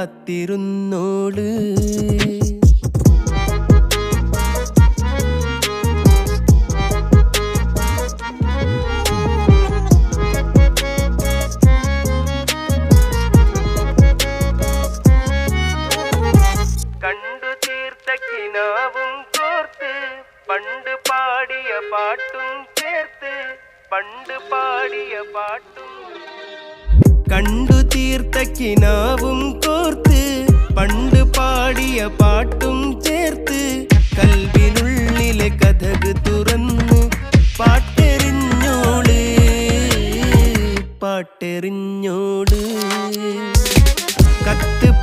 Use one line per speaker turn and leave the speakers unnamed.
കാത്തിരുന്നോള്. കണ്ടു തീർത്ത കിനാവും കോർത്ത് പണ്ട് പാടിയ പാട്ടും ചേർത്ത് പണ്ട് പാടിയ പാട്ടും കണ്ടു തീർത്ത കിനാവും